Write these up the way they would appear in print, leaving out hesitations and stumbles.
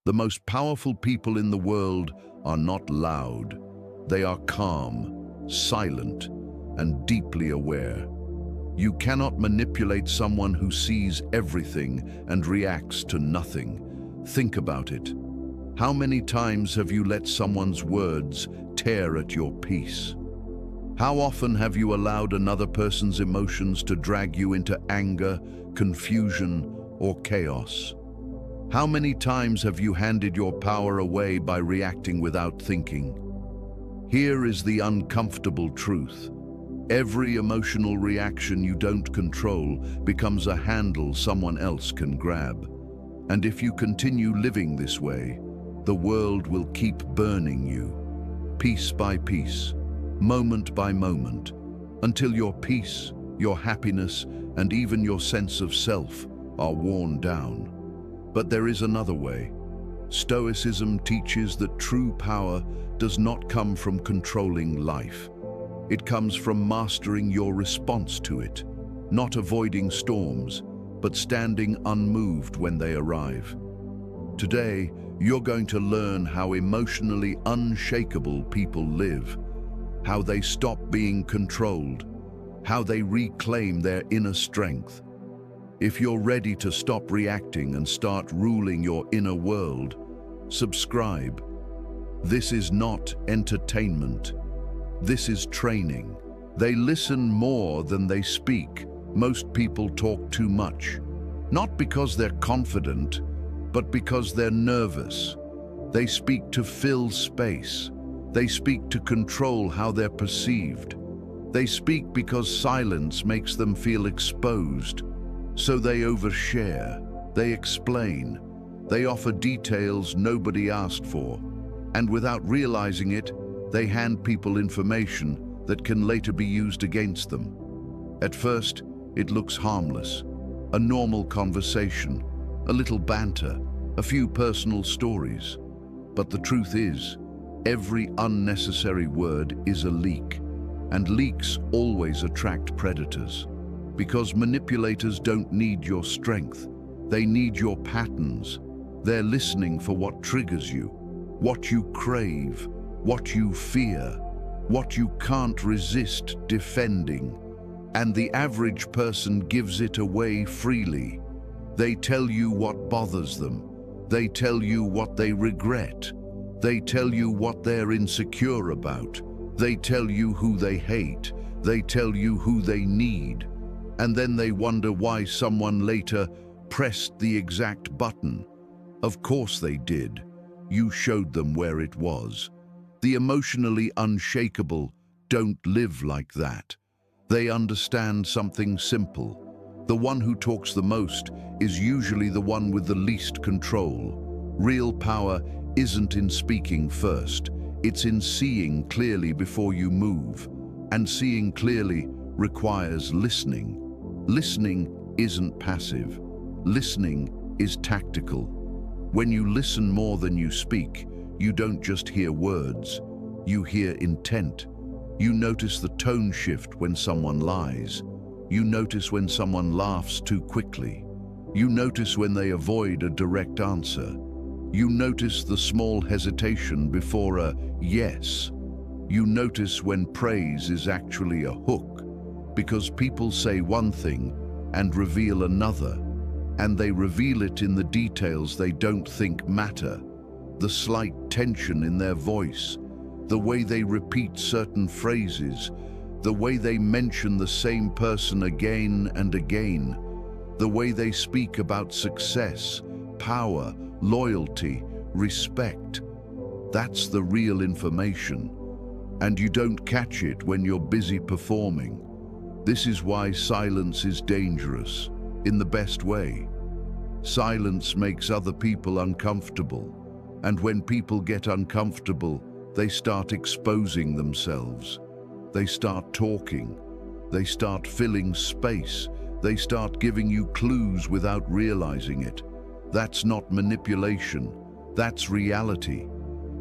The most powerful people in the world are not loud. They are calm, silent, and deeply aware. You cannot manipulate someone who sees everything and reacts to nothing. Think about it. How many times have you let someone's words tear at your peace? How often have you allowed another person's emotions to drag you into anger, confusion, or chaos? How many times have you handed your power away by reacting without thinking? Here is the uncomfortable truth. Every emotional reaction you don't control becomes a handle someone else can grab. And if you continue living this way, the world will keep burning you, piece by piece, moment by moment, until your peace, your happiness, and even your sense of self are worn down. But there is another way. Stoicism teaches that true power does not come from controlling life. It comes from mastering your response to it, not avoiding storms, but standing unmoved when they arrive. Today, you're going to learn how emotionally unshakable people live, how they stop being controlled, how they reclaim their inner strength. If you're ready to stop reacting and start ruling your inner world, subscribe. This is not entertainment. This is training. They listen more than they speak. Most people talk too much, not because they're confident, but because they're nervous. They speak to fill space. They speak to control how they're perceived. They speak because silence makes them feel exposed. So they overshare, they explain, they offer details nobody asked for, and without realizing it, they hand people information that can later be used against them. At first, it looks harmless, a normal conversation, a little banter, a few personal stories. But the truth is, every unnecessary word is a leak, and leaks always attract predators. Because manipulators don't need your strength, they need your patterns. They're listening for what triggers you, what you crave, what you fear, what you can't resist defending. And the average person gives it away freely. They tell you what bothers them. They tell you what they regret. They tell you what they're insecure about. They tell you who they hate. They tell you who they need. And then they wonder why someone later pressed the exact button. Of course they did. You showed them where it was. The emotionally unshakable don't live like that. They understand something simple. The one who talks the most is usually the one with the least control. Real power isn't in speaking first. It's in seeing clearly before you move. And seeing clearly requires listening. Listening isn't passive. Listening is tactical. When you listen more than you speak, you don't just hear words, you hear intent. You notice the tone shift when someone lies. You notice when someone laughs too quickly. You notice when they avoid a direct answer. You notice the small hesitation before a yes. You notice when praise is actually a hook, because people say one thing and reveal another, and they reveal it in the details they don't think matter. The slight tension in their voice, the way they repeat certain phrases, the way they mention the same person again and again, the way they speak about success, power, loyalty, respect. That's the real information. And you don't catch it when you're busy performing. This is why silence is dangerous, in the best way. Silence makes other people uncomfortable. And when people get uncomfortable, they start exposing themselves. They start talking. They start filling space. They start giving you clues without realizing it. That's not manipulation. That's reality.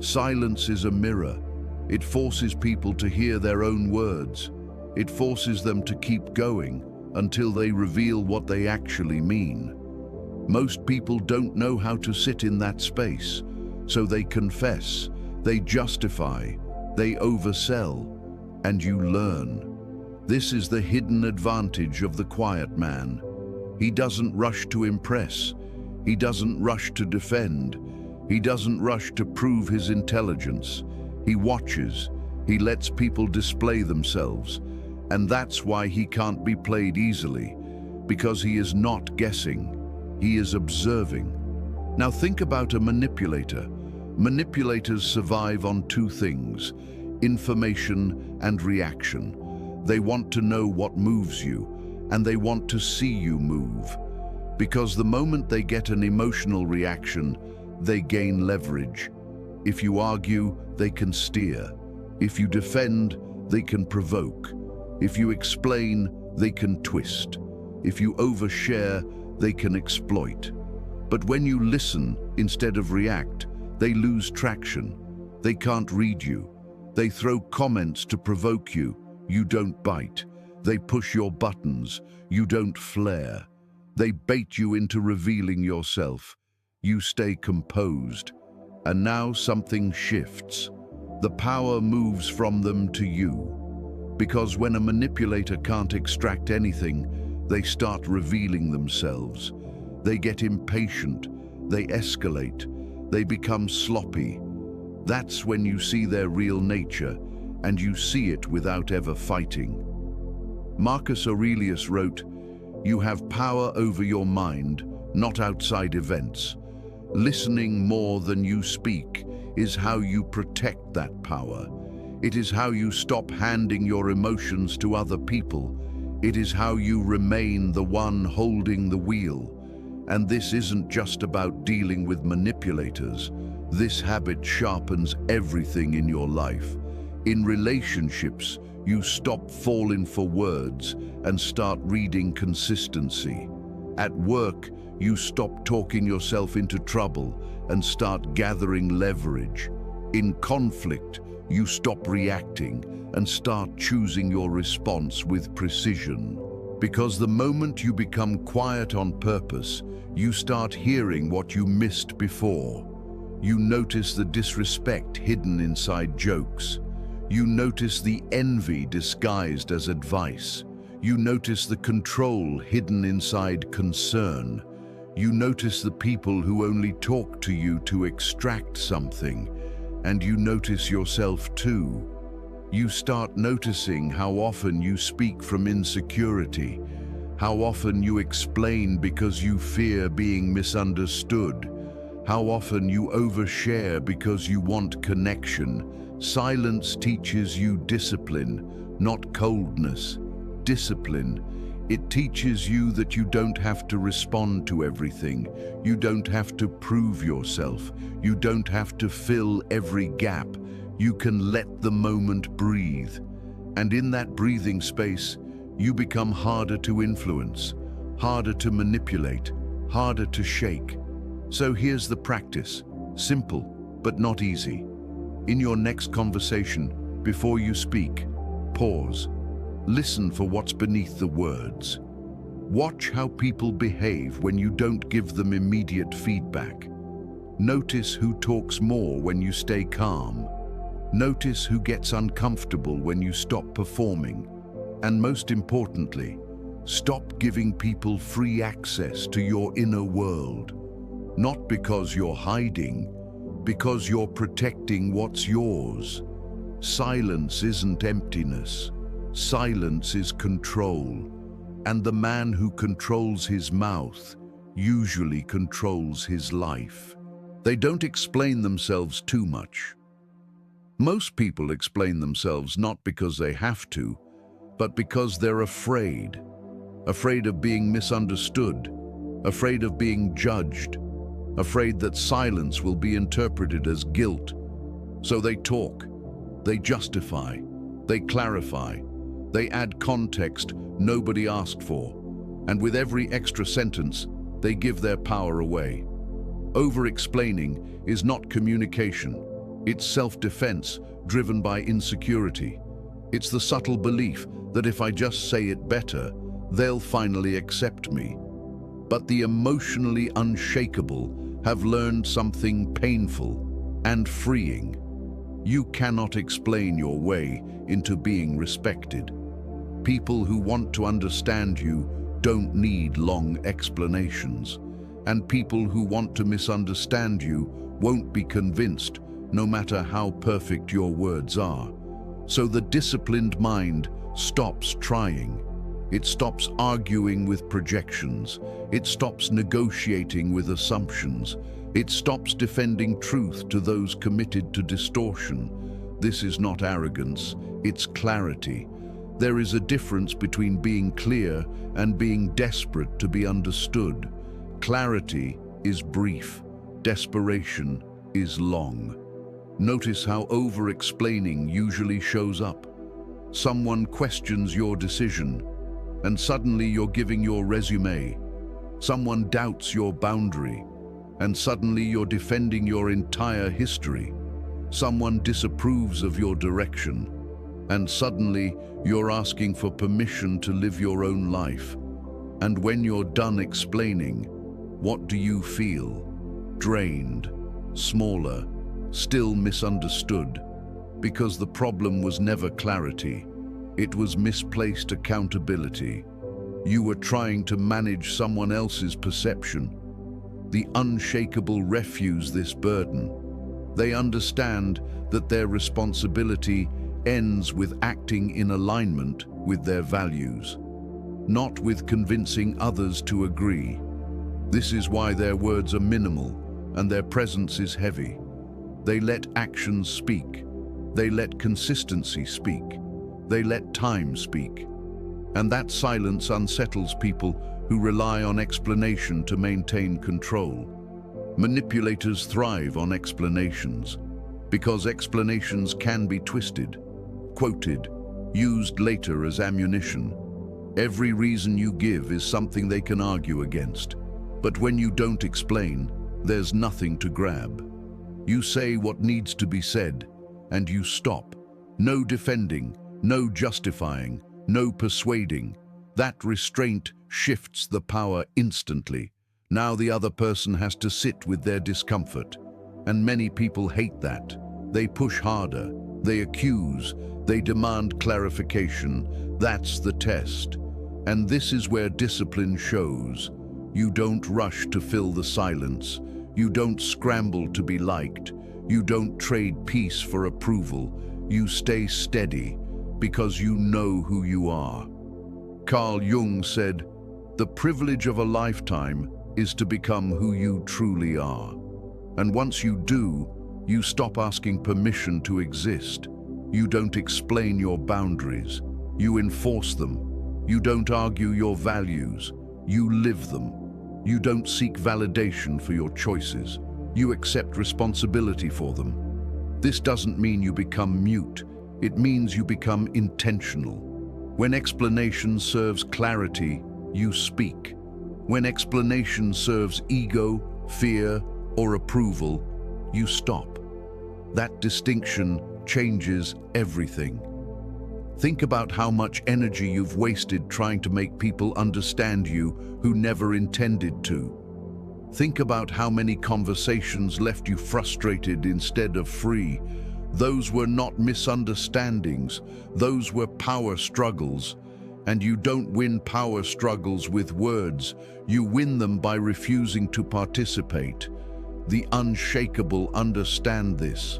Silence is a mirror. It forces people to hear their own words. It forces them to keep going until they reveal what they actually mean. Most people don't know how to sit in that space, so they confess, they justify, they oversell, and you learn. This is the hidden advantage of the quiet man. He doesn't rush to impress. He doesn't rush to defend. He doesn't rush to prove his intelligence. He watches. He lets people display themselves. And that's why he can't be played easily, because he is not guessing. He is observing. Now think about a manipulator. Manipulators survive on two things: information and reaction. They want to know what moves you, and they want to see you move. Because the moment they get an emotional reaction, they gain leverage. If you argue, they can steer. If you defend, they can provoke. If you explain, they can twist. If you overshare, they can exploit. But when you listen instead of react, they lose traction. They can't read you. They throw comments to provoke you. You don't bite. They push your buttons. You don't flare. They bait you into revealing yourself. You stay composed. And now something shifts. The power moves from them to you. Because when a manipulator can't extract anything, they start revealing themselves. They get impatient. They escalate. They become sloppy. That's when you see their real nature, and you see it without ever fighting. Marcus Aurelius wrote, "You have power over your mind, not outside events. Listening more than you speak is how you protect that power. It is how you stop handing your emotions to other people. It is how you remain the one holding the wheel. And this isn't just about dealing with manipulators. This habit sharpens everything in your life. In relationships, you stop falling for words and start reading consistency. At work, you stop talking yourself into trouble and start gathering leverage. In conflict, you stop reacting and start choosing your response with precision. Because the moment you become quiet on purpose, you start hearing what you missed before. You notice the disrespect hidden inside jokes. You notice the envy disguised as advice. You notice the control hidden inside concern. You notice the people who only talk to you to extract something. And you notice yourself too. You start noticing how often you speak from insecurity, how often you explain because you fear being misunderstood, how often you overshare because you want connection. Silence teaches you discipline, not coldness. Discipline. It teaches you that you don't have to respond to everything. You don't have to prove yourself. You don't have to fill every gap. You can let the moment breathe. And in that breathing space, you become harder to influence, harder to manipulate, harder to shake. So here's the practice. Simple, but not easy. In your next conversation, before you speak, pause. Listen for what's beneath the words. Watch how people behave when you don't give them immediate feedback. Notice who talks more when you stay calm. Notice who gets uncomfortable when you stop performing. And most importantly, stop giving people free access to your inner world. Not because you're hiding, because you're protecting what's yours. Silence isn't emptiness. Silence is control. And the man who controls his mouth usually controls his life. They don't explain themselves too much. Most people explain themselves not because they have to, but because they're afraid. Afraid of being misunderstood, afraid of being judged, afraid that silence will be interpreted as guilt. So they talk, they justify, they clarify, they add context nobody asked for, and with every extra sentence, they give their power away. Over-explaining is not communication. It's self-defense driven by insecurity. It's the subtle belief that if I just say it better, they'll finally accept me. but the emotionally unshakable have learned something painful and freeing. You cannot explain your way into being respected. People who want to understand you don't need long explanations, and people who want to misunderstand you won't be convinced, no matter how perfect your words are. So the disciplined mind stops trying. It stops arguing with projections. It stops negotiating with assumptions. It stops defending truth to those committed to distortion. This is not arrogance, it's clarity. There is a difference between being clear and being desperate to be understood. Clarity is brief. Desperation is long. Notice how over-explaining usually shows up. Someone questions your decision, and suddenly you're giving your resume. Someone doubts your boundary, and suddenly you're defending your entire history. Someone disapproves of your direction, and suddenly you're asking for permission to live your own life. And when you're done explaining, what do you feel? Drained, smaller, still misunderstood. Because the problem was never clarity. It was misplaced accountability. You were trying to manage someone else's perception. The unshakable refuse this burden. They understand that their responsibility ends with acting in alignment with their values, not with convincing others to agree. This is why their words are minimal and their presence is heavy. They let actions speak. They let consistency speak. They let time speak. And that silence unsettles people who rely on explanation to maintain control. Manipulators thrive on explanations because explanations can be twisted, quoted, used later as ammunition. Every reason you give is something they can argue against. But when you don't explain, there's nothing to grab. You say what needs to be said, and you stop. No defending, no justifying, no persuading. That restraint shifts the power instantly. Now the other person has to sit with their discomfort. And many people hate that. They push harder, they accuse, they demand clarification. That's the test. And this is where discipline shows. You don't rush to fill the silence. You don't scramble to be liked. You don't trade peace for approval. You stay steady because you know who you are. Carl Jung said, "The privilege of a lifetime is to become who you truly are. And once you do, you stop asking permission to exist. You don't explain your boundaries. You enforce them. You don't argue your values. You live them. You don't seek validation for your choices. You accept responsibility for them. This doesn't mean you become mute. It means you become intentional. When explanation serves clarity, you speak. When explanation serves ego, fear, or approval, you stop. That distinction changes everything. Think about how much energy you've wasted trying to make people understand you who never intended to. Think about how many conversations left you frustrated instead of free. Those were not misunderstandings, those were power struggles. And you don't win power struggles with words, you win them by refusing to participate. The unshakable understand this.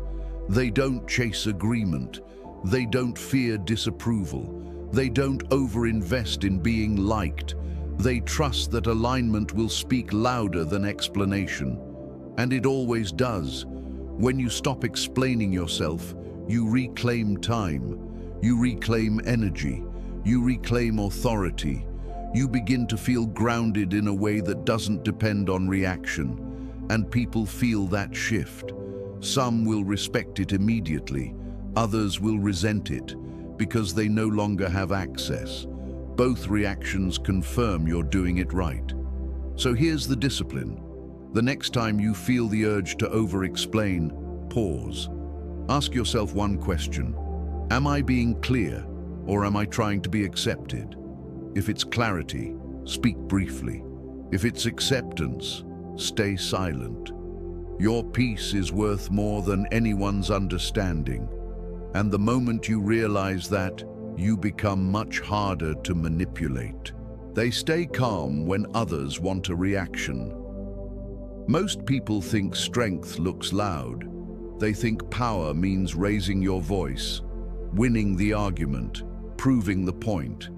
They don't chase agreement. They don't fear disapproval. They don't overinvest in being liked. They trust that alignment will speak louder than explanation. And it always does. When you stop explaining yourself, you reclaim time. You reclaim energy. You reclaim authority. You begin to feel grounded in a way that doesn't depend on reaction. And people feel that shift. Some will respect it immediately. Others will resent it because they no longer have access. Both reactions confirm you're doing it right. So here's the discipline. The next time you feel the urge to over-explain, pause. Ask yourself one question. Am I being clear, or am I trying to be accepted? If it's clarity, speak briefly. If it's acceptance, stay silent. Your peace is worth more than anyone's understanding. And the moment you realize that, you become much harder to manipulate. They stay calm when others want a reaction. Most people think strength looks loud. They think power means raising your voice, winning the argument, proving the point.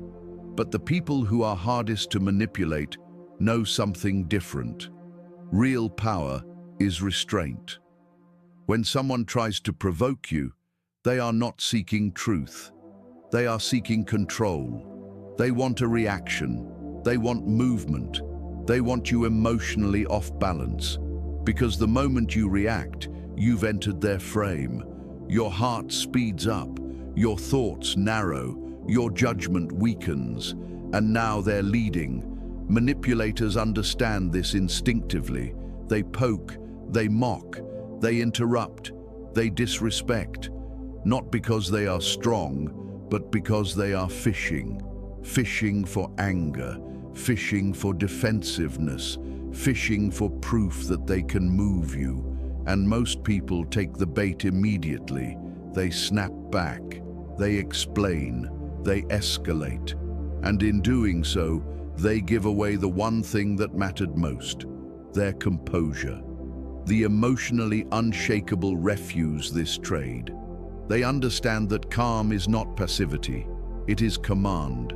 But the people who are hardest to manipulate know something different. Real power is restraint. When someone tries to provoke you, they are not seeking truth. They are seeking control. They want a reaction. They want movement. They want you emotionally off balance. Because the moment you react, you've entered their frame. Your heart speeds up. Your thoughts narrow. Your judgment weakens. And now they're leading. Manipulators understand this instinctively. They poke, they mock, they interrupt, they disrespect. Not because they are strong, but because they are fishing. Fishing for anger, fishing for defensiveness, fishing for proof that they can move you. And most people take the bait immediately. They snap back, they explain, they escalate. And in doing so, they give away the one thing that mattered most, their composure. The emotionally unshakable refuse this trade. They understand that calm is not passivity, it is command.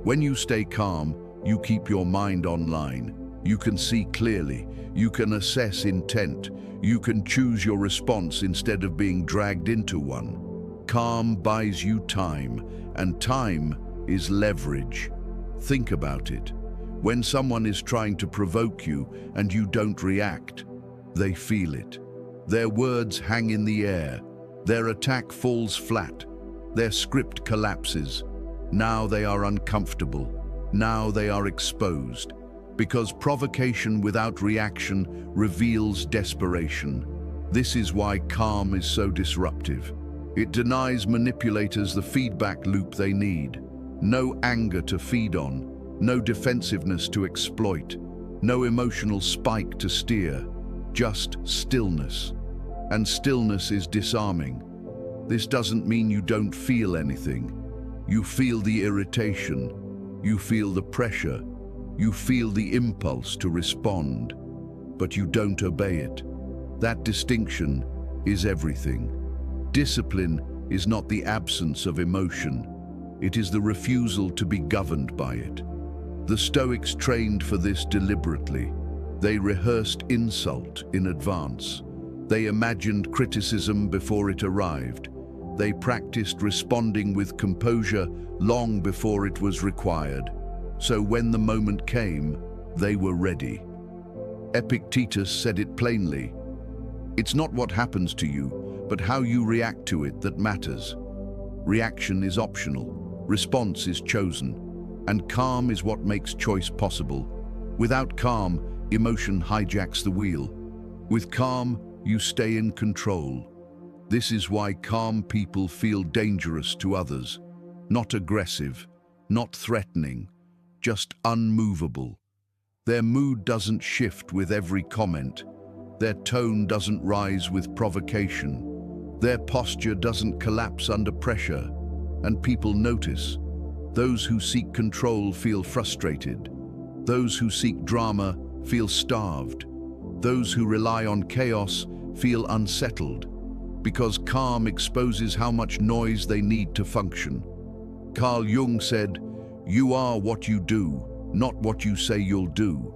When you stay calm, you keep your mind online. You can see clearly, you can assess intent, you can choose your response instead of being dragged into one. Calm buys you time, and time is leverage. Think about it. When someone is trying to provoke you and you don't react, they feel it. Their words hang in the air. Their attack falls flat. Their script collapses. Now they are uncomfortable. Now they are exposed. Because provocation without reaction reveals desperation. This is why calm is so disruptive. It denies manipulators the feedback loop they need. No anger to feed on, no defensiveness to exploit, no emotional spike to steer, just stillness. And stillness is disarming. This doesn't mean you don't feel anything. You feel the irritation, you feel the pressure, you feel the impulse to respond, but you don't obey it. That distinction is everything. Discipline is not the absence of emotion. It is the refusal to be governed by it. The Stoics trained for this deliberately. They rehearsed insult in advance. They imagined criticism before it arrived. They practiced responding with composure long before it was required. So when the moment came, they were ready. Epictetus said it plainly. It's not what happens to you, but how you react to it that matters. Reaction is optional. Response is chosen, and calm is what makes choice possible. Without calm, emotion hijacks the wheel. With calm, you stay in control. This is why calm people feel dangerous to others. Not aggressive, not threatening, just unmovable. Their mood doesn't shift with every comment. Their tone doesn't rise with provocation. Their posture doesn't collapse under pressure. And people notice. Those who seek control feel frustrated. Those who seek drama feel starved. Those who rely on chaos feel unsettled. Because calm exposes how much noise they need to function. Carl Jung said, "You are what you do, not what you say you'll do."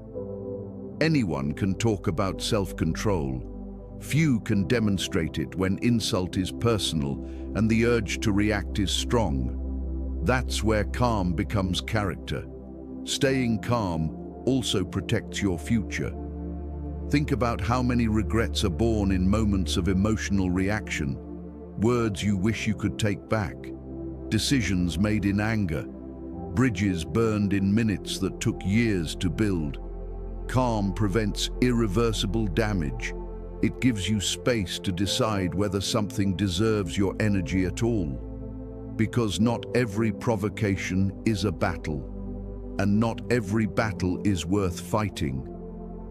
Anyone can talk about self-control. Few can demonstrate it when insult is personal and the urge to react is strong. That's where calm becomes character. Staying calm also protects your future. Think about how many regrets are born in moments of emotional reaction. Words you wish you could take back. Decisions made in anger. Bridges burned in minutes that took years to build. Calm prevents irreversible damage. It gives you space to decide whether something deserves your energy at all. Because not every provocation is a battle. and not every battle is worth fighting.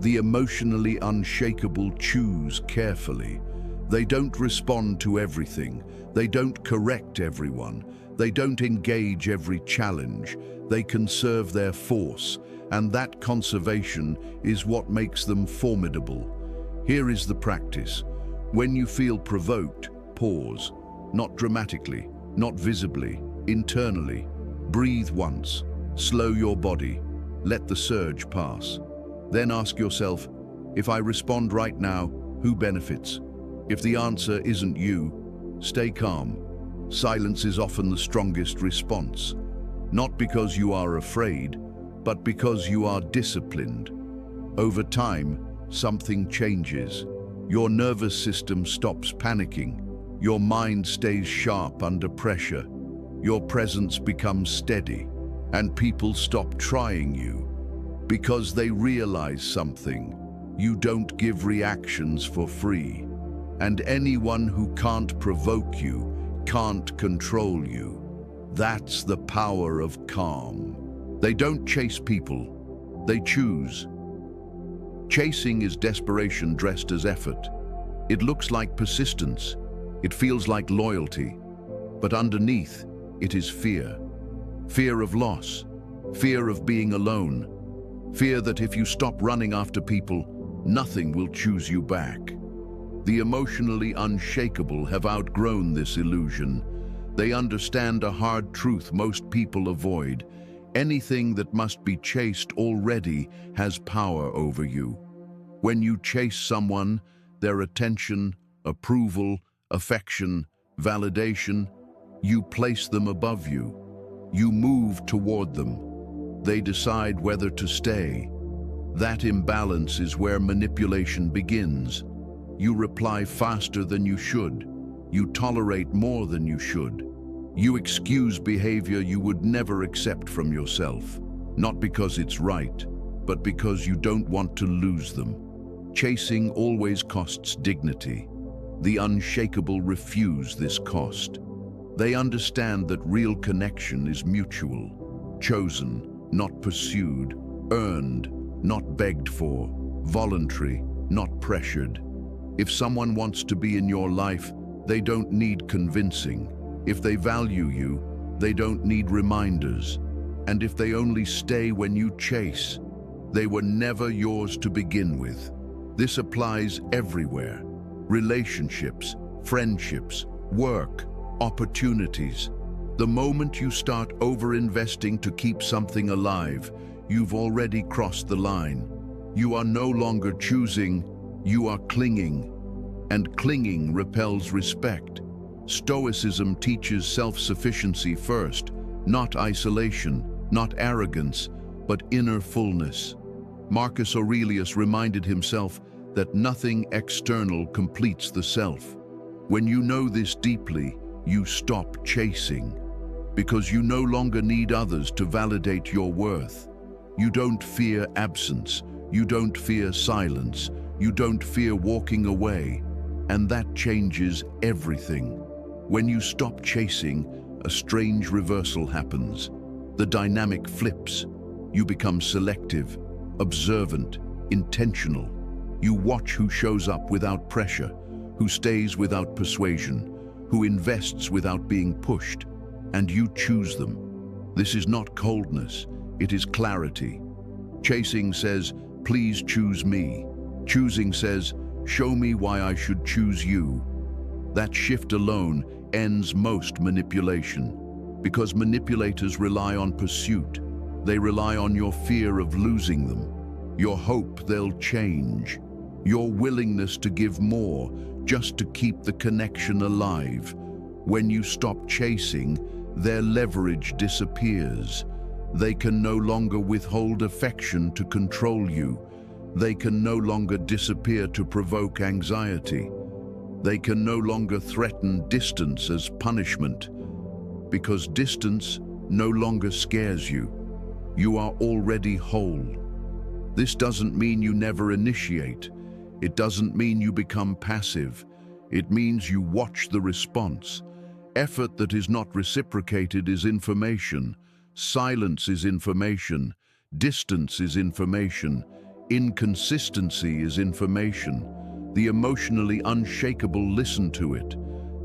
The emotionally unshakable choose carefully. They don't respond to everything. They don't correct everyone. They don't engage every challenge. They conserve their force, and that conservation is what makes them formidable. Here is the practice. When you feel provoked, pause. Not dramatically, not visibly, internally. Breathe once. Slow your body. Let the surge pass. Then ask yourself, if I respond right now, who benefits? If the answer isn't you, stay calm. Silence is often the strongest response. Not because you are afraid, but because you are disciplined. Over time, something changes. Your nervous system stops panicking. Your mind stays sharp under pressure. Your presence becomes steady, and people stop trying you. Because they realize something. You don't give reactions for free. And anyone who can't provoke you can't control you. That's the power of calm. They don't chase people. They choose. Chasing is desperation dressed as effort. It looks like persistence. It feels like loyalty. But underneath, it is fear. Fear of loss. Fear of being alone. Fear that if you stop running after people, nothing will choose you back. The emotionally unshakable have outgrown this illusion. They understand a hard truth most people avoid. Anything that must be chased already has power over you. When you chase someone, their attention, approval, affection, validation, you place them above you. You move toward them. They decide whether to stay. That imbalance is where manipulation begins. You reply faster than you should. You tolerate more than you should. You excuse behavior you would never accept from yourself, not because it's right, but because you don't want to lose them. Chasing always costs dignity. The unshakable refuse this cost. They understand that real connection is mutual, chosen, not pursued, earned, not begged for, voluntary, not pressured. If someone wants to be in your life, they don't need convincing. If they value you, they don't need reminders. And if they only stay when you chase, they were never yours to begin with. This applies everywhere. Relationships, friendships, work, opportunities. The moment you start over-investing to keep something alive, you've already crossed the line. You are no longer choosing, you are clinging. And clinging repels respect. Stoicism teaches self-sufficiency first, not isolation, not arrogance, but inner fullness. Marcus Aurelius reminded himself that nothing external completes the self. When you know this deeply, you stop chasing, because you no longer need others to validate your worth. You don't fear absence, you don't fear silence, you don't fear walking away, and that changes everything. When you stop chasing, a strange reversal happens. The dynamic flips. You become selective, observant, intentional. You watch who shows up without pressure, who stays without persuasion, who invests without being pushed, and you choose them. This is not coldness, it is clarity. Chasing says, please choose me. Choosing says, show me why I should choose you. That shift alone ends most manipulation, because manipulators rely on pursuit. They rely on your fear of losing them, your hope they'll change, your willingness to give more just to keep the connection alive. When you stop chasing, their leverage disappears. They can no longer withhold affection to control you. They can no longer disappear to provoke anxiety. They can no longer threaten distance as punishment, because distance no longer scares you. You are already whole. This doesn't mean you never initiate. It doesn't mean you become passive. It means you watch the response. Effort that is not reciprocated is information. Silence is information. Distance is information. Inconsistency is information. The emotionally unshakable listen to it.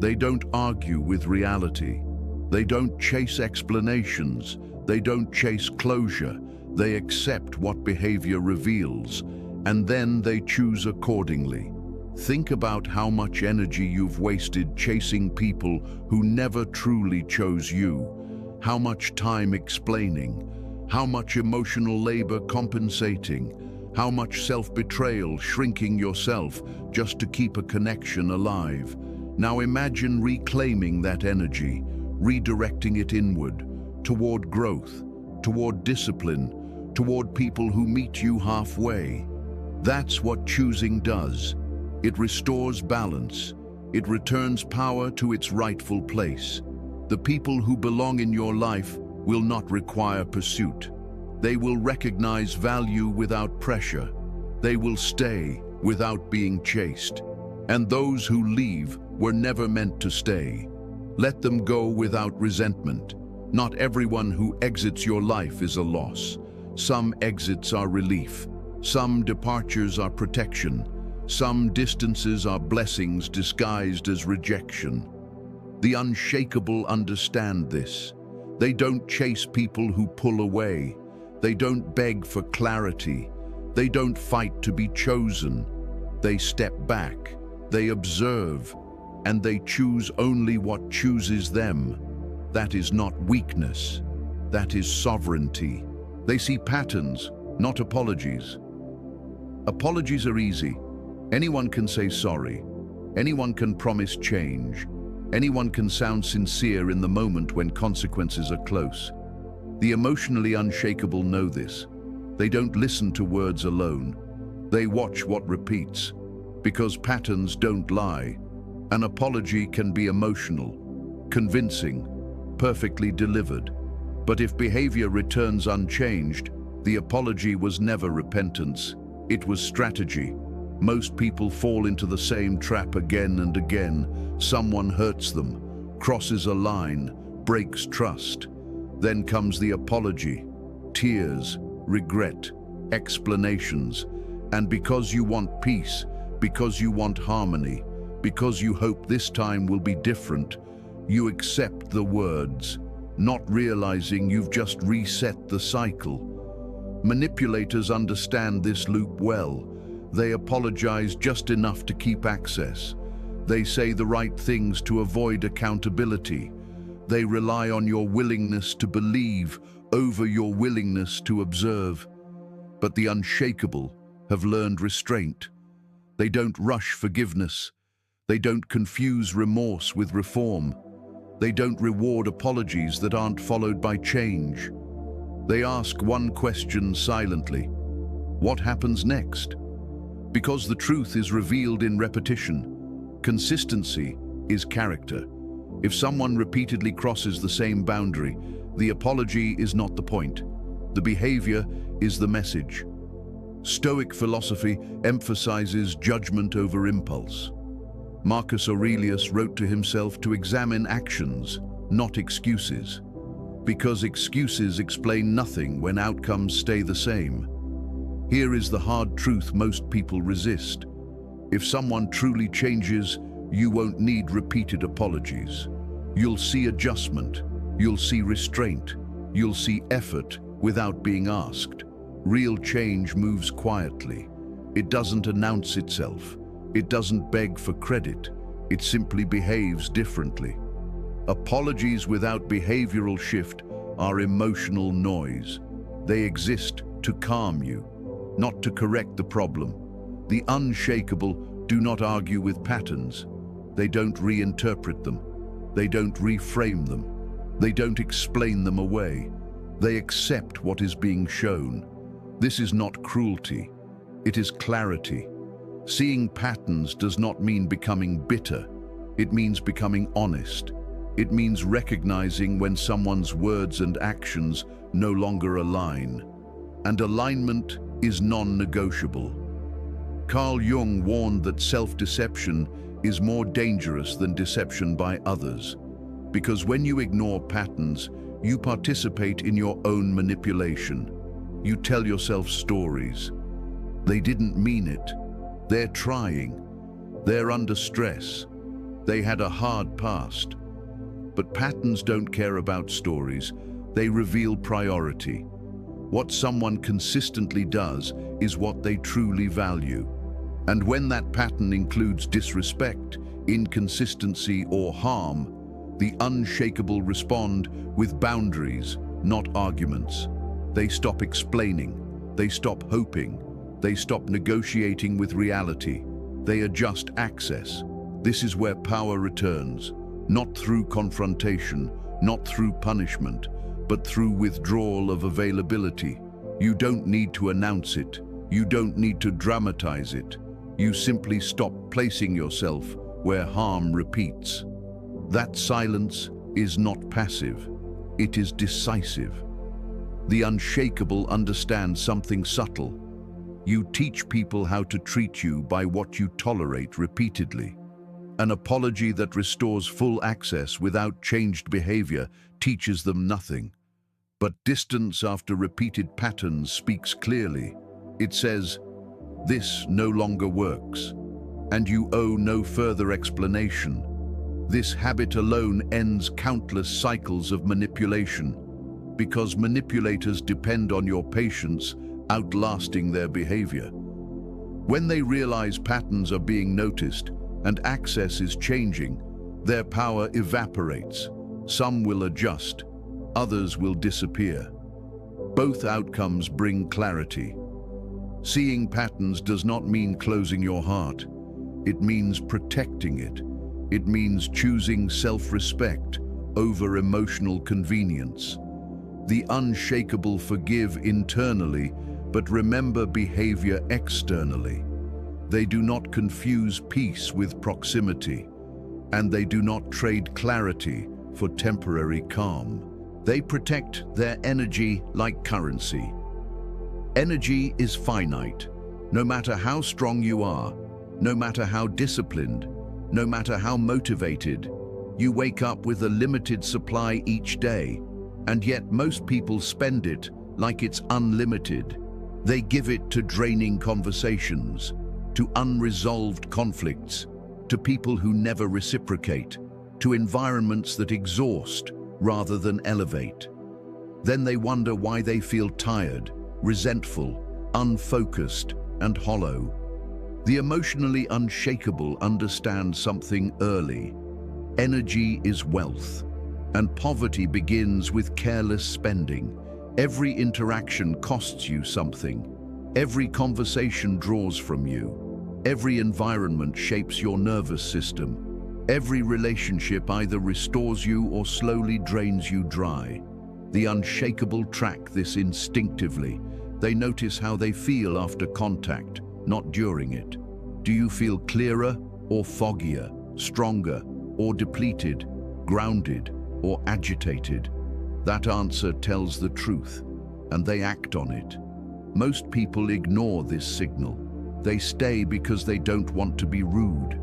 They don't argue with reality. They don't chase explanations. They don't chase closure. They accept what behavior reveals, and then they choose accordingly. Think about how much energy you've wasted chasing people who never truly chose you. How much time explaining. How much emotional labor compensating. How much self-betrayal, shrinking yourself just to keep a connection alive. Now imagine reclaiming that energy, redirecting it inward, toward growth, toward discipline, toward people who meet you halfway. That's what choosing does. It restores balance. It returns power to its rightful place. The people who belong in your life will not require pursuit. They will recognize value without pressure. They will stay without being chased. And those who leave were never meant to stay. Let them go without resentment. Not everyone who exits your life is a loss. Some exits are relief. Some departures are protection. Some distances are blessings disguised as rejection. The unshakable understand this. They don't chase people who pull away. They don't beg for clarity. They don't fight to be chosen. They step back. They observe. And they choose only what chooses them. That is not weakness. That is sovereignty. They see patterns, not apologies. Apologies are easy. Anyone can say sorry. Anyone can promise change. Anyone can sound sincere in the moment when consequences are close. The emotionally unshakable know this. They don't listen to words alone. They watch what repeats. Because patterns don't lie. An apology can be emotional, convincing, perfectly delivered. But if behavior returns unchanged, the apology was never repentance. It was strategy. Most people fall into the same trap again and again. Someone hurts them, crosses a line, breaks trust. Then comes the apology, tears, regret, explanations. And because you want peace, because you want harmony, because you hope this time will be different, you accept the words, not realizing you've just reset the cycle. Manipulators understand this loop well. They apologize just enough to keep access. They say the right things to avoid accountability. They rely on your willingness to believe over your willingness to observe. But the unshakable have learned restraint. They don't rush forgiveness. They don't confuse remorse with reform. They don't reward apologies that aren't followed by change. They ask one question silently: what happens next? Because the truth is revealed in repetition. Consistency is character. If someone repeatedly crosses the same boundary, the apology is not the point. The behavior is the message. Stoic philosophy emphasizes judgment over impulse. Marcus Aurelius wrote to himself to examine actions, not excuses. Because excuses explain nothing when outcomes stay the same. Here is the hard truth most people resist. If someone truly changes, you won't need repeated apologies. You'll see adjustment. You'll see restraint. You'll see effort without being asked. Real change moves quietly. It doesn't announce itself. It doesn't beg for credit. It simply behaves differently. Apologies without behavioral shift are emotional noise. They exist to calm you, not to correct the problem. The unshakable do not argue with patterns. They don't reinterpret them. They don't reframe them. They don't explain them away. They accept what is being shown. This is not cruelty. It is clarity. Seeing patterns does not mean becoming bitter. It means becoming honest. It means recognizing when someone's words and actions no longer align. And alignment is non-negotiable. Carl Jung warned that self-deception is more dangerous than deception by others, because when you ignore patterns, you participate in your own manipulation. You tell yourself stories. They didn't mean it. They're trying. They're under stress. They had a hard past. But patterns don't care about stories. They reveal priority. What someone consistently does is what they truly value. And when that pattern includes disrespect, inconsistency, or harm, the unshakable respond with boundaries, not arguments. They stop explaining. They stop hoping. They stop negotiating with reality. They adjust access. This is where power returns, not through confrontation, not through punishment, but through withdrawal of availability. You don't need to announce it. You don't need to dramatize it. You simply stop placing yourself where harm repeats. That silence is not passive. It is decisive. The unshakable understands something subtle. You teach people how to treat you by what you tolerate repeatedly. An apology that restores full access without changed behavior teaches them nothing. But distance after repeated patterns speaks clearly. It says, "This no longer works," and you owe no further explanation. This habit alone ends countless cycles of manipulation, because manipulators depend on your patience outlasting their behavior. When they realize patterns are being noticed and access is changing, their power evaporates. Some will adjust, others will disappear. Both outcomes bring clarity. Seeing patterns does not mean closing your heart. It means protecting it. It means choosing self-respect over emotional convenience. The unshakable forgive internally, but remember behavior externally. They do not confuse peace with proximity, and they do not trade clarity for temporary calm. They protect their energy like currency. Energy is finite. No matter how strong you are, no matter how disciplined, no matter how motivated, you wake up with a limited supply each day, and yet most people spend it like it's unlimited. They give it to draining conversations, to unresolved conflicts, to people who never reciprocate, to environments that exhaust rather than elevate. Then they wonder why they feel tired, resentful, unfocused, and hollow. The emotionally unshakable understand something early. Energy is wealth, and poverty begins with careless spending. Every interaction costs you something. Every conversation draws from you. Every environment shapes your nervous system. Every relationship either restores you or slowly drains you dry. The unshakable track this instinctively. They notice how they feel after contact, not during it. Do you feel clearer or foggier, stronger or depleted, grounded or agitated? That answer tells the truth, and they act on it. Most people ignore this signal. They stay because they don't want to be rude.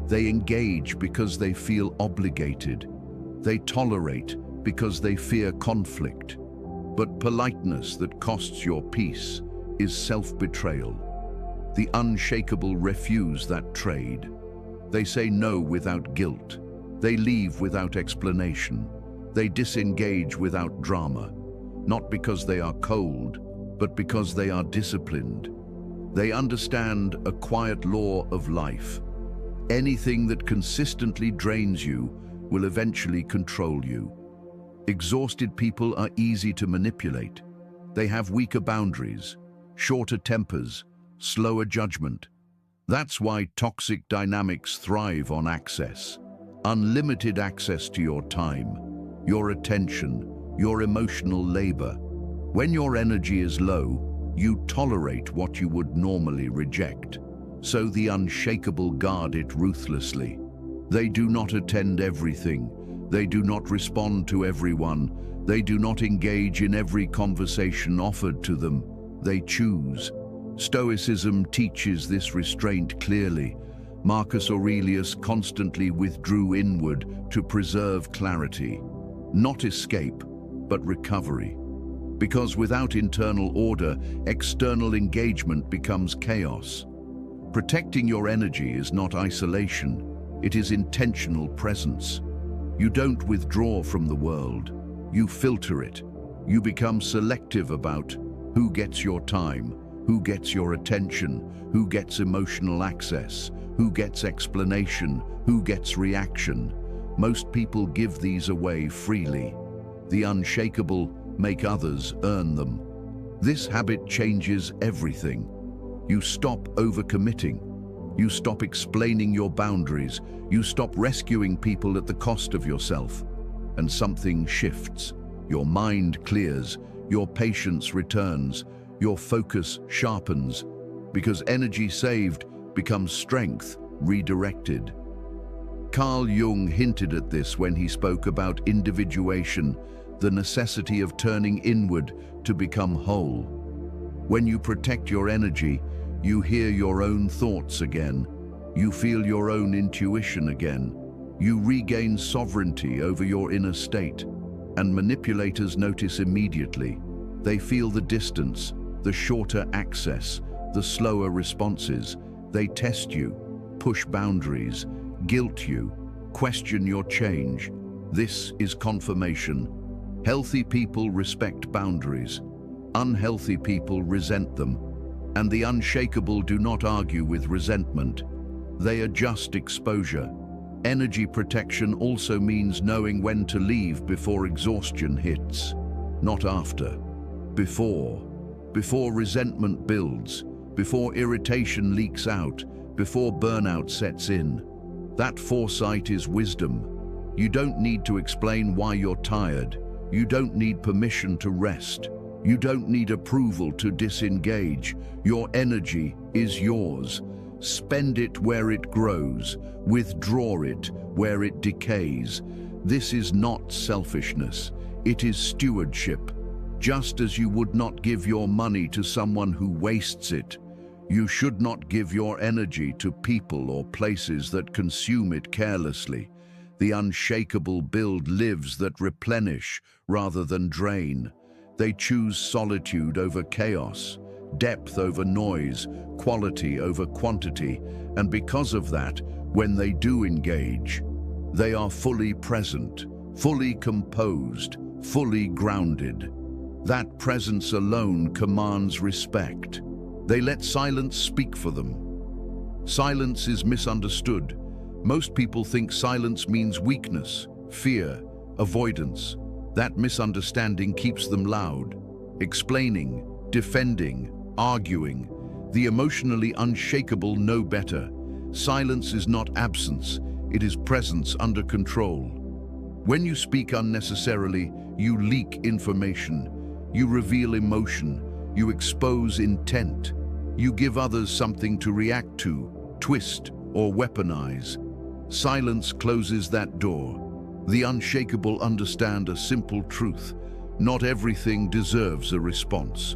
They engage because they feel obligated. They tolerate because they fear conflict. But politeness that costs your peace is self-betrayal. The unshakable refuse that trade. They say no without guilt. They leave without explanation. They disengage without drama, not because they are cold, but because they are disciplined. They understand a quiet law of life. Anything that consistently drains you will eventually control you. Exhausted people are easy to manipulate. They have weaker boundaries, shorter tempers, slower judgment. That's why toxic dynamics thrive on access. Unlimited access to your time, your attention, your emotional labor. When your energy is low, you tolerate what you would normally reject. So the unshakable guard it ruthlessly. They do not attend everything. They do not respond to everyone. They do not engage in every conversation offered to them. They choose. Stoicism teaches this restraint clearly. Marcus Aurelius constantly withdrew inward to preserve clarity. Not escape, but recovery. Because without internal order, external engagement becomes chaos. Protecting your energy is not isolation, it is intentional presence. You don't withdraw from the world, you filter it. You become selective about who gets your time, who gets your attention, who gets emotional access, who gets explanation, who gets reaction. Most people give these away freely. The unshakable make others earn them. This habit changes everything. You stop overcommitting. You stop explaining your boundaries. You stop rescuing people at the cost of yourself. And something shifts. Your mind clears. Your patience returns. Your focus sharpens. Because energy saved becomes strength redirected. Carl Jung hinted at this when he spoke about individuation, the necessity of turning inward to become whole. When you protect your energy, you hear your own thoughts again. You feel your own intuition again. You regain sovereignty over your inner state. And manipulators notice immediately. They feel the distance, the shorter access, the slower responses. They test you, push boundaries, guilt you, question your change. This is confirmation. Healthy people respect boundaries. Unhealthy people resent them. And the unshakable do not argue with resentment. They adjust exposure. Energy protection also means knowing when to leave before exhaustion hits. Not after. Before. Before resentment builds. Before irritation leaks out. Before burnout sets in. That foresight is wisdom. You don't need to explain why you're tired. You don't need permission to rest. You don't need approval to disengage. Your energy is yours. Spend it where it grows. Withdraw it where it decays. This is not selfishness. It is stewardship. Just as you would not give your money to someone who wastes it, you should not give your energy to people or places that consume it carelessly. The unshakable build lives that replenish rather than drain. They choose solitude over chaos, depth over noise, quality over quantity, and because of that, when they do engage, they are fully present, fully composed, fully grounded. That presence alone commands respect. They let silence speak for them. Silence is misunderstood. Most people think silence means weakness, fear, avoidance. That misunderstanding keeps them loud, explaining, defending, arguing. The emotionally unshakable know better. Silence is not absence, it is presence under control. When you speak unnecessarily, you leak information, you reveal emotion, you expose intent, you give others something to react to, twist, or weaponize. Silence closes that door. The unshakable understand a simple truth. Not everything deserves a response.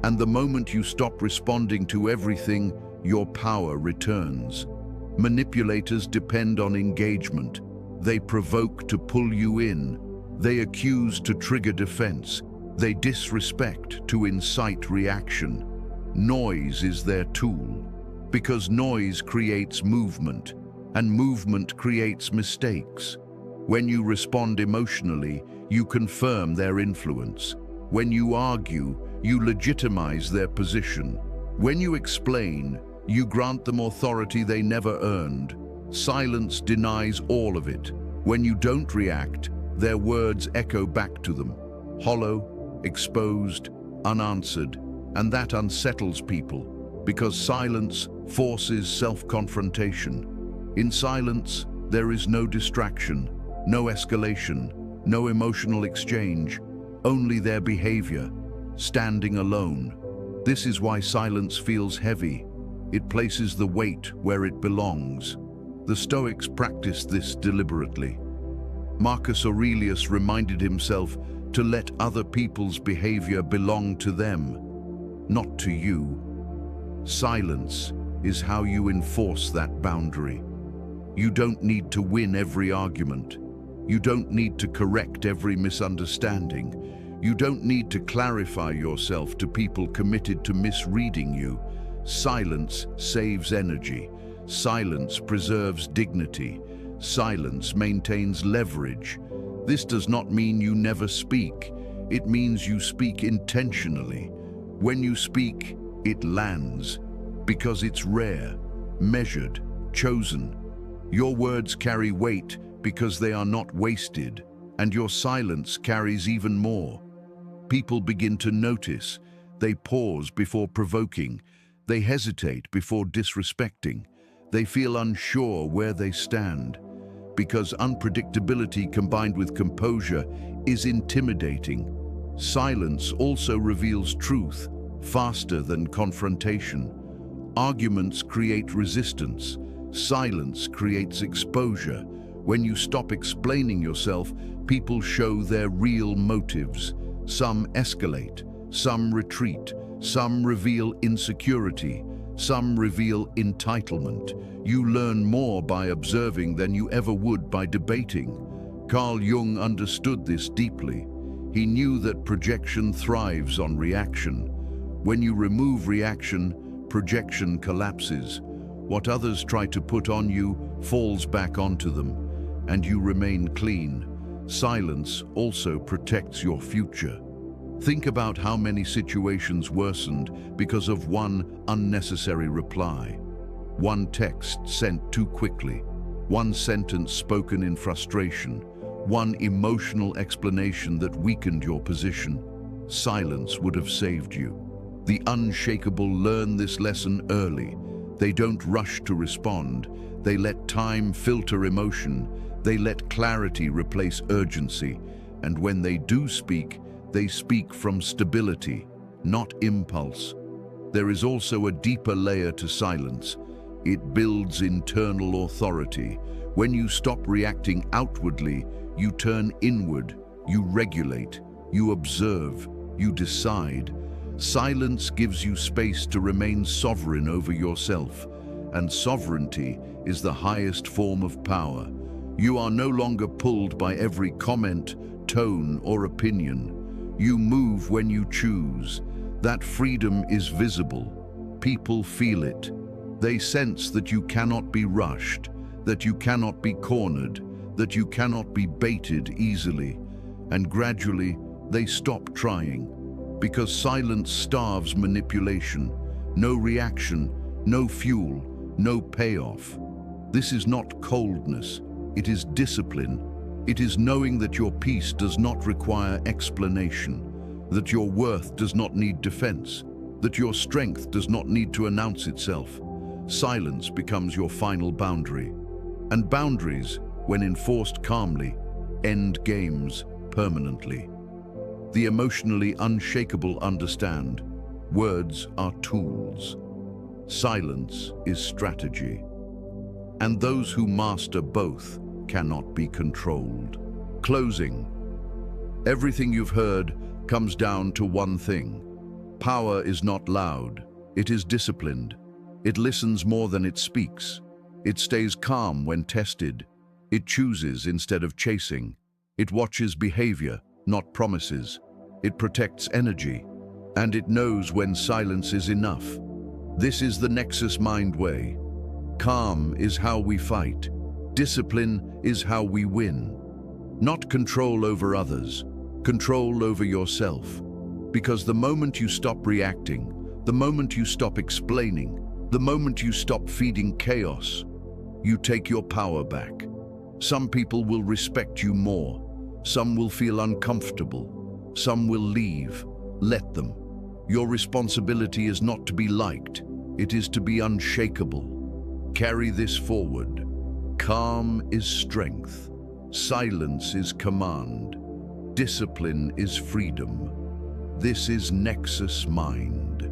And the moment you stop responding to everything, your power returns. Manipulators depend on engagement. They provoke to pull you in. They accuse to trigger defense. They disrespect to incite reaction. Noise is their tool. Because noise creates movement, and movement creates mistakes. When you respond emotionally, you confirm their influence. When you argue, you legitimize their position. When you explain, you grant them authority they never earned. Silence denies all of it. When you don't react, their words echo back to them. Hollow, exposed, unanswered, and that unsettles people. Because silence forces self-confrontation. In silence, there is no distraction, no escalation, no emotional exchange, only their behavior, standing alone. This is why silence feels heavy. It places the weight where it belongs. The Stoics practiced this deliberately. Marcus Aurelius reminded himself to let other people's behavior belong to them, not to you. Silence is how you enforce that boundary. You don't need to win every argument. You don't need to correct every misunderstanding. You don't need to clarify yourself to people committed to misreading you. Silence saves energy. Silence preserves dignity. Silence maintains leverage. This does not mean you never speak. It means you speak intentionally. When you speak, it lands, because it's rare, measured, chosen. Your words carry weight because they are not wasted, and your silence carries even more. People begin to notice. They pause before provoking. They hesitate before disrespecting. They feel unsure where they stand, because unpredictability combined with composure is intimidating. Silence also reveals truth faster than confrontation. Arguments create resistance. Silence creates exposure. When you stop explaining yourself, people show their real motives. Some escalate, some retreat, some reveal insecurity, some reveal entitlement. You learn more by observing than you ever would by debating. Carl Jung understood this deeply. He knew that projection thrives on reaction. When you remove reaction, projection collapses. What others try to put on you falls back onto them, and you remain clean. Silence also protects your future. Think about how many situations worsened because of one unnecessary reply. One text sent too quickly. One sentence spoken in frustration. One emotional explanation that weakened your position. Silence would have saved you. The unshakable learn this lesson early. They don't rush to respond. They let time filter emotion. They let clarity replace urgency. And when they do speak, they speak from stability, not impulse. There is also a deeper layer to silence. It builds internal authority. When you stop reacting outwardly, you turn inward, you regulate, you observe, you decide. Silence gives you space to remain sovereign over yourself, and sovereignty is the highest form of power. You are no longer pulled by every comment, tone, or opinion. You move when you choose. That freedom is visible. People feel it. They sense that you cannot be rushed, that you cannot be cornered, that you cannot be baited easily. And gradually, they stop trying. Because silence starves manipulation. No reaction, no fuel, no payoff. This is not coldness. It is discipline. It is knowing that your peace does not require explanation, that your worth does not need defense, that your strength does not need to announce itself. Silence becomes your final boundary. And boundaries, when enforced calmly, end games permanently. The emotionally unshakable understand, words are tools. Silence is strategy. And those who master both cannot be controlled. Closing. Everything you've heard comes down to one thing. Power is not loud. It is disciplined. It listens more than it speaks. It stays calm when tested. It chooses instead of chasing. It watches behavior, not promises. It protects energy. And it knows when silence is enough. This is the NexusMind way. Calm is how we fight. Discipline is how we win. Not control over others, control over yourself. Because the moment you stop reacting, the moment you stop explaining, the moment you stop feeding chaos, you take your power back. Some people will respect you more. Some will feel uncomfortable. Some will leave. Let them. Your responsibility is not to be liked. It is to be unshakable. Carry this forward. Calm is strength. Silence is command. Discipline is freedom. This is NexusMind.